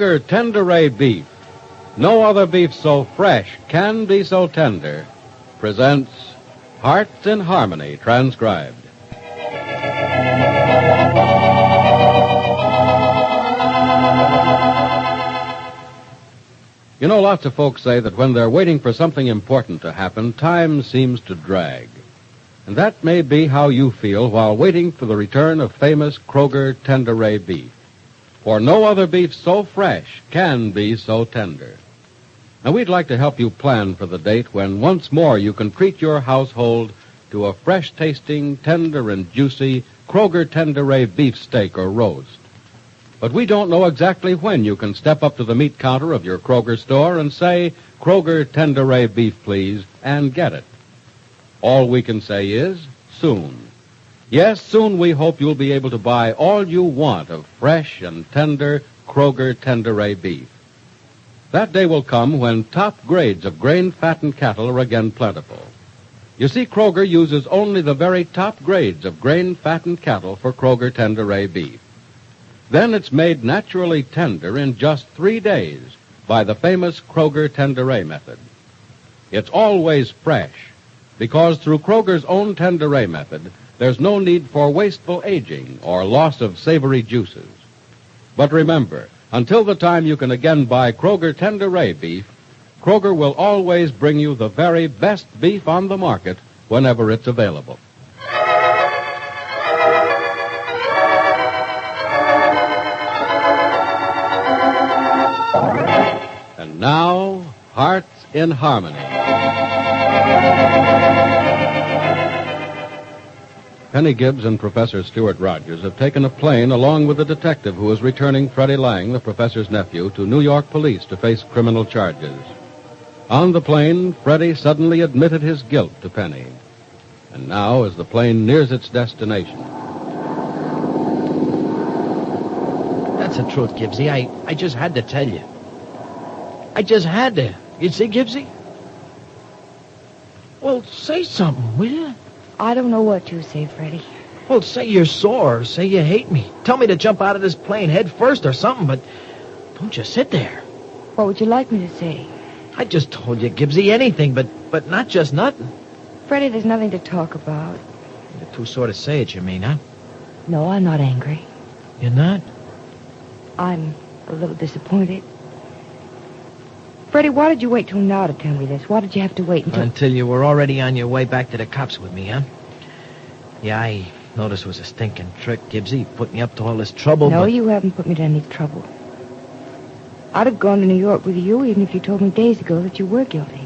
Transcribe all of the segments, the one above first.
Kroger Tenderay Beef, no other beef so fresh can be so tender, presents Hearts in Harmony, transcribed. You know, lots of folks say that when they're waiting for something important to happen, time seems to drag. And that may be how you feel while waiting for the return of famous Kroger Tenderay Beef. For no other beef so fresh can be so tender. Now, we'd like to help you plan for the date when once more you can treat your household to a fresh-tasting, tender and juicy Kroger Tenderay beef steak or roast. But we don't know exactly when you can step up to the meat counter of your Kroger store and say, Kroger Tenderay beef, please, and get it. All we can say is, soon. Yes, soon we hope you'll be able to buy all you want of fresh and tender Kroger Tenderay beef. That day will come when top grades of grain-fattened cattle are again plentiful. You see, Kroger uses only the very top grades of grain-fattened cattle for Kroger Tenderay beef. Then it's made naturally tender in just 3 days by the famous Kroger Tenderay method. It's always fresh, because through Kroger's own Tenderay method, there's no need for wasteful aging or loss of savory juices. But remember, until the time you can again buy Kroger Tenderay beef, Kroger will always bring you the very best beef on the market whenever it's available. And now, Hearts in Harmony. Penny Gibbs and Professor Stuart Rogers have taken a plane along with the detective who is returning Freddie Lang, the professor's nephew, to New York police to face criminal charges. On the plane, Freddie suddenly admitted his guilt to Penny. And now, as the plane nears its destination... That's the truth, Gibbsy. I just had to tell you. I just had to. You see, Gibbsy? Well, say something, will you? I don't know what to say, Freddie. Well, say you're sore, say you hate me. Tell me to jump out of this plane head first or something, but don't just sit there. What would you like me to say? I just told you, Gibbsy, anything, but not just nothing. Freddie, there's nothing to talk about. You're too sore to say it, you mean, huh? No, I'm not angry. You're not? I'm a little disappointed. Freddie, why did you wait till now to tell me this? Why did you have to wait Until you were already on your way back to the cops with me, huh? Yeah, I noticed it was a stinking trick, Gibbsy. Put me up to all this trouble, No, but... you haven't put me to any trouble. I'd have gone to New York with you even if you told me days ago that you were guilty.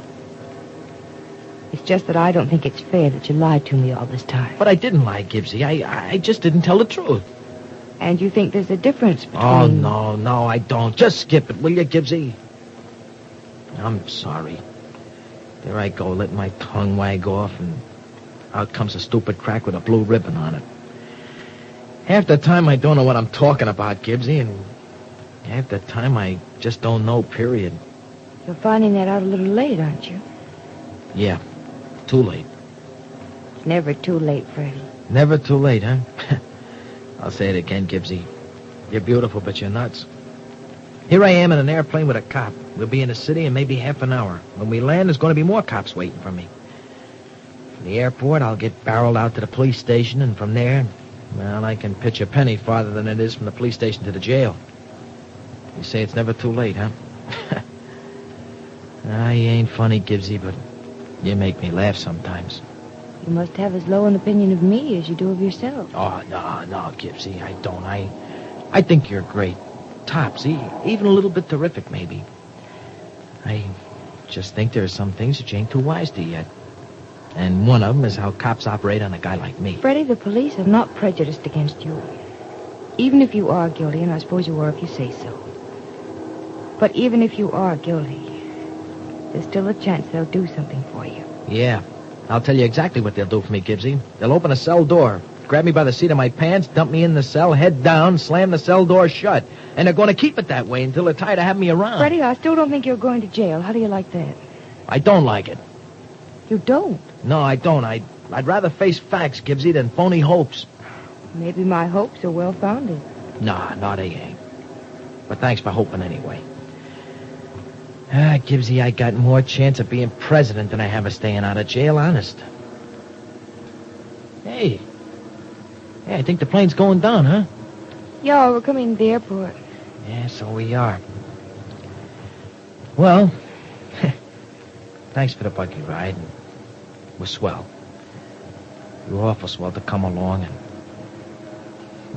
It's just that I don't think it's fair that you lied to me all this time. But I didn't lie, Gibbsy. I just didn't tell the truth. And you think there's a difference between... Oh, no, I don't. Just skip it, will you, Gibbsy? I'm sorry. There I go, letting my tongue wag off, and out comes a stupid crack with a blue ribbon on it. Half the time I don't know what I'm talking about, Gibbsy, and half the time I just don't know, period. You're finding that out a little late, aren't you? Yeah, too late. It's never too late, Freddie. Never too late, huh? I'll say it again, Gibbsy. You're beautiful, but you're nuts. Here I am in an airplane with a cop. We'll be in the city in maybe half an hour. When we land, there's going to be more cops waiting for me. From the airport, I'll get barreled out to the police station, and from there, well, I can pitch a penny farther than it is from the police station to the jail. You say it's never too late, huh? I ain't funny, Gibbsy, but you make me laugh sometimes. You must have as low an opinion of me as you do of yourself. Oh, no, Gibbsy, I don't. I think you're great. Topsy, even a little bit terrific, maybe. I just think there are some things that you ain't too wise to yet. And one of them is how cops operate on a guy like me. Freddie, the police are not prejudiced against you. Even if you are guilty, and I suppose you are if you say so. But even if you are guilty, there's still a chance they'll do something for you. Yeah, I'll tell you exactly what they'll do for me, Gibbsy. They'll open a cell door, grab me by the seat of my pants, dump me in the cell, head down, slam the cell door shut. And they're going to keep it that way until they're tired of having me around. Freddie, I still don't think you're going to jail. How do you like that? I don't like it. You don't? No, I don't. I'd rather face facts, Gibbsy, than phony hopes. Maybe my hopes are well-founded. No, they ain't. But thanks for hoping anyway. Gibbsy, I got more chance of being president than I have of staying out of jail, honest. Hey, I think the plane's going down, huh? Yeah, we're coming to the airport. Yeah, so we are. Well, thanks for the buggy ride. We're swell. You were awful swell to come along, and...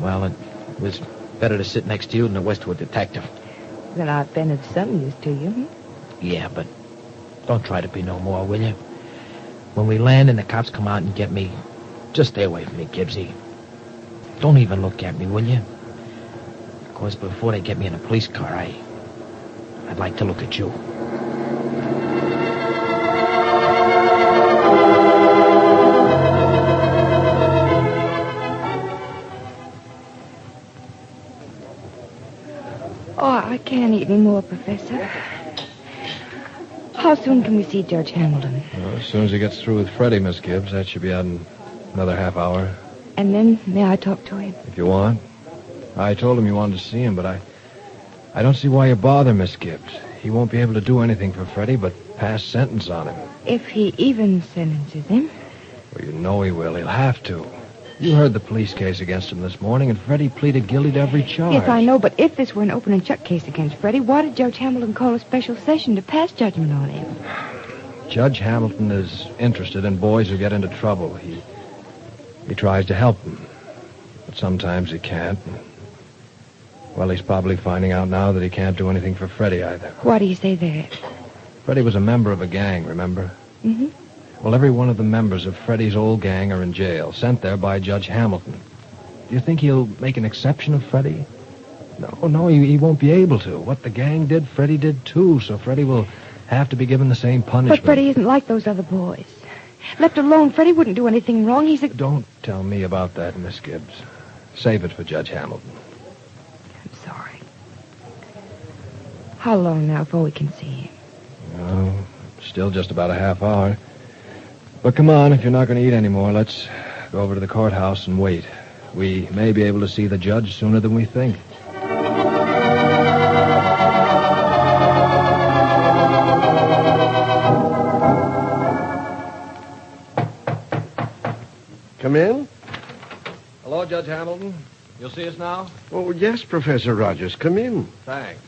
Well, it was better to sit next to you than it was to a detective. Then I've been of some use to you. Yeah, but don't try to be no more, will you? When we land and the cops come out and get me, just stay away from me, Gibbsy. Don't even look at me, will you? Of course, before they get me in a police car, I'd like to look at you. Oh, I can't eat any more, Professor. How soon can we see Judge Hamilton? Well, as soon as he gets through with Freddie, Miss Gibbs. That should be out in another half hour. And then may I talk to him? If you want. I told him you wanted to see him, but I don't see why you bother, Miss Gibbs. He won't be able to do anything for Freddie but pass sentence on him. If he even sentences him. Well, you know he will. He'll have to. You heard the police case against him this morning, and Freddie pleaded guilty to every charge. Yes, I know, but if this were an open and shut case against Freddie, why did Judge Hamilton call a special session to pass judgment on him? Judge Hamilton is interested in boys who get into trouble. He tries to help them, but sometimes he can't. Well, he's probably finding out now that he can't do anything for Freddie either. Why do you say that? Freddie was a member of a gang, remember? Mm-hmm. Well, every one of the members of Freddie's old gang are in jail, sent there by Judge Hamilton. Do you think he'll make an exception of Freddie? No, he won't be able to. What the gang did, Freddie did too, so Freddie will have to be given the same punishment. But Freddie isn't like those other boys. Left alone, Freddie wouldn't do anything wrong. He's a... Don't tell me about that, Miss Gibbs. Save it for Judge Hamilton. I'm sorry. How long now before we can see him? Oh, still just about a half hour. But come on, if you're not going to eat anymore, let's go over to the courthouse and wait. We may be able to see the judge sooner than we think. Come in? Hello, Judge Hamilton. You'll see us now? Oh, yes, Professor Rogers. Come in. Thanks.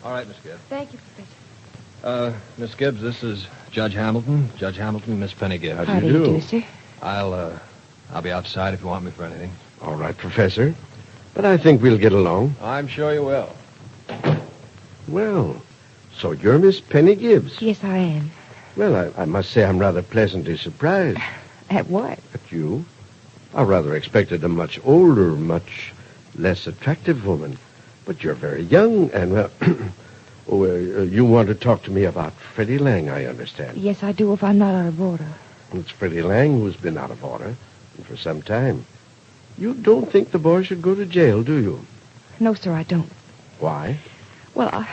All right, Miss Gibbs. Thank you, Professor. Miss Gibbs, this is Judge Hamilton. Judge Hamilton, Miss Penny Gibbs. How do you do? Sir? I'll be outside if you want me for anything. All right, Professor. But I think we'll get along. I'm sure you will. Well, so you're Miss Penny Gibbs. Yes, I am. Well, I must say I'm rather pleasantly surprised At what? at you. I rather expected a much older, much less attractive woman. But you're very young, and, well... you want to talk to me about Freddie Lang, I understand. Yes, I do, if I'm not out of order. It's Freddie Lang who's been out of order, and for some time. You don't think the boy should go to jail, do you? No, sir, I don't. Why? Well,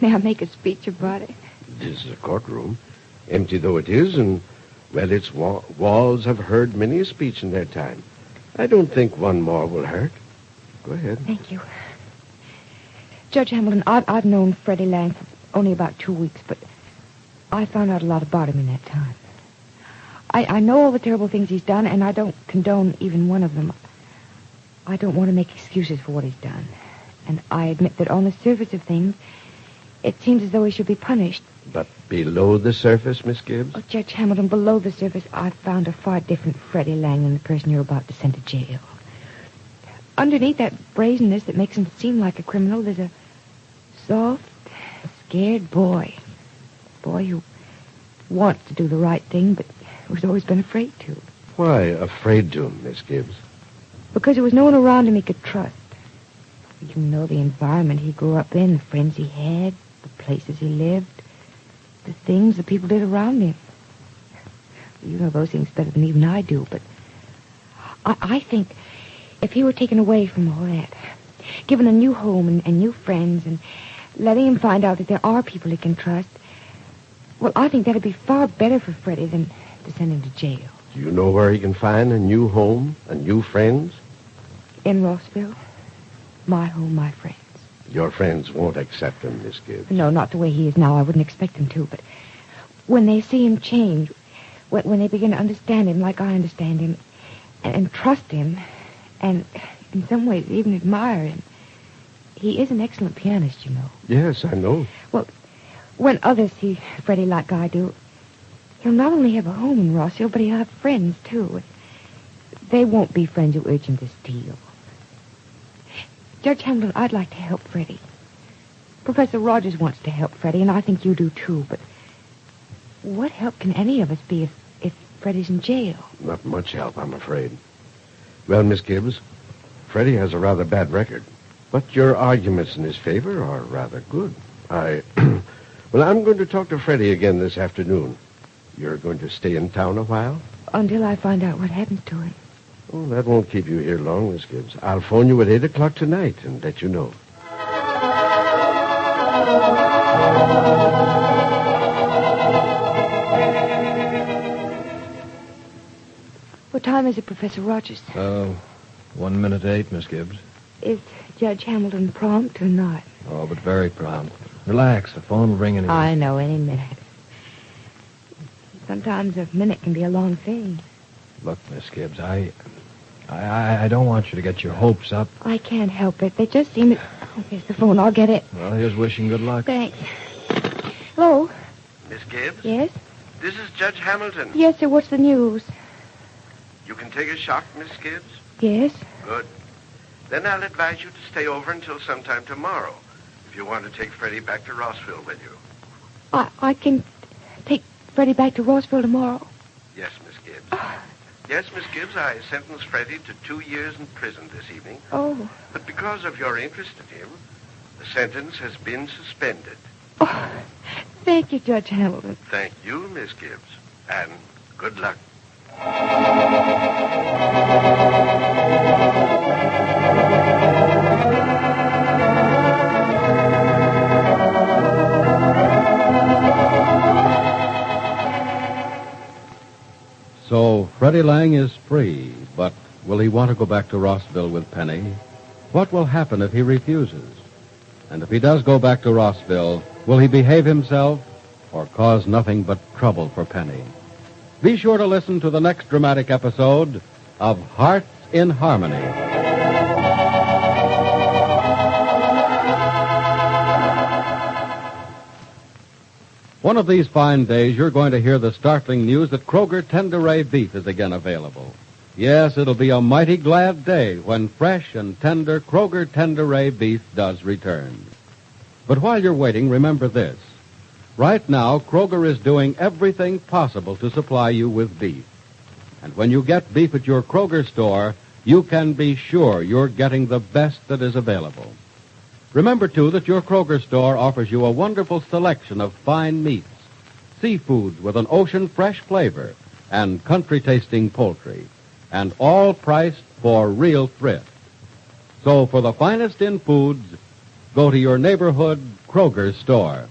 may I make a speech about it? This is a courtroom, empty though it is, and, well, its walls have heard many a speech in their time. I don't think one more will hurt. Go ahead. Thank you. Judge Hamilton, I've known Freddie Lang for only about 2 weeks, but I found out a lot about him in that time. I know all the terrible things he's done, and I don't condone even one of them. I don't want to make excuses for what he's done. And I admit that on the surface of things, it seems as though he should be punished. But below the surface, Miss Gibbs? Oh, Judge Hamilton, below the surface, I've found a far different Freddie Lang than the person you're about to send to jail. Underneath that brazenness that makes him seem like a criminal, there's a soft, scared boy. A boy who wants to do the right thing, but who's always been afraid to. Why afraid to, Miss Gibbs? Because there was no one around him he could trust. You know the environment he grew up in, the friends he had, the places he lived, the things the people did around him. You know those things better than even I do, but I think if he were taken away from all that, given a new home and new friends, and letting him find out that there are people he can trust, well, I think that'd be far better for Freddie than to send him to jail. Do you know where he can find a new home and new friends? In Rossville, my home, my friends. Your friends won't accept him, Miss Gibbs. No, not the way he is now. I wouldn't expect them to, but when they see him change, when they begin to understand him like I understand him, and trust him, and in some ways even admire him, he is an excellent pianist, you know. Yes, I know. Well, when others see Freddie like I do, he'll not only have a home in Rossville, but he'll have friends, too. They won't be friends who urge him to steal. Judge Hamilton, I'd like to help Freddie. Professor Rogers wants to help Freddie, and I think you do, too, but what help can any of us be if Freddie's in jail? Not much help, I'm afraid. Well, Miss Gibbs, Freddie has a rather bad record, but your arguments in his favor are rather good. Well, I'm going to talk to Freddie again this afternoon. You're going to stay in town a while? Until I find out what happens to him. Oh, that won't keep you here long, Miss Gibbs. I'll phone you at 8 o'clock tonight and let you know. What time is it, Professor Rogers? 1 minute to 8, Miss Gibbs. Is Judge Hamilton prompt or not? Oh, but very prompt. Relax. The phone will ring any minute. I know, any minute. Sometimes a minute can be a long thing. Look, Miss Gibbs, I don't want you to get your hopes up. I can't help it. They just seem to... Oh, here's the phone. I'll get it. Well, here's wishing good luck. Thanks. Hello? Miss Gibbs? Yes? This is Judge Hamilton. Yes, sir. What's the news? You can take a shock, Miss Gibbs? Yes? Good. Then I'll advise you to stay over until sometime tomorrow, if you want to take Freddie back to Rossville with you. I can take Freddie back to Rossville tomorrow. Yes, Miss Gibbs. Yes, Miss Gibbs, I sentenced Freddie to 2 years in prison this evening. Oh. But because of your interest in him, the sentence has been suspended. Oh, thank you, Judge Hamilton. Thank you, Miss Gibbs. And good luck. So Freddie Lang is free, but will he want to go back to Rossville with Penny? What will happen if he refuses? And if he does go back to Rossville, will he behave himself or cause nothing but trouble for Penny? Be sure to listen to the next dramatic episode of Hearts in Harmony. One of these fine days, you're going to hear the startling news that Kroger Tenderay beef is again available. Yes, it'll be a mighty glad day when fresh and tender Kroger Tenderay beef does return. But while you're waiting, remember this. Right now, Kroger is doing everything possible to supply you with beef. And when you get beef at your Kroger store, you can be sure you're getting the best that is available. Remember, too, that your Kroger store offers you a wonderful selection of fine meats, seafoods with an ocean-fresh flavor, and country-tasting poultry, and all priced for real thrift. So for the finest in foods, go to your neighborhood Kroger store.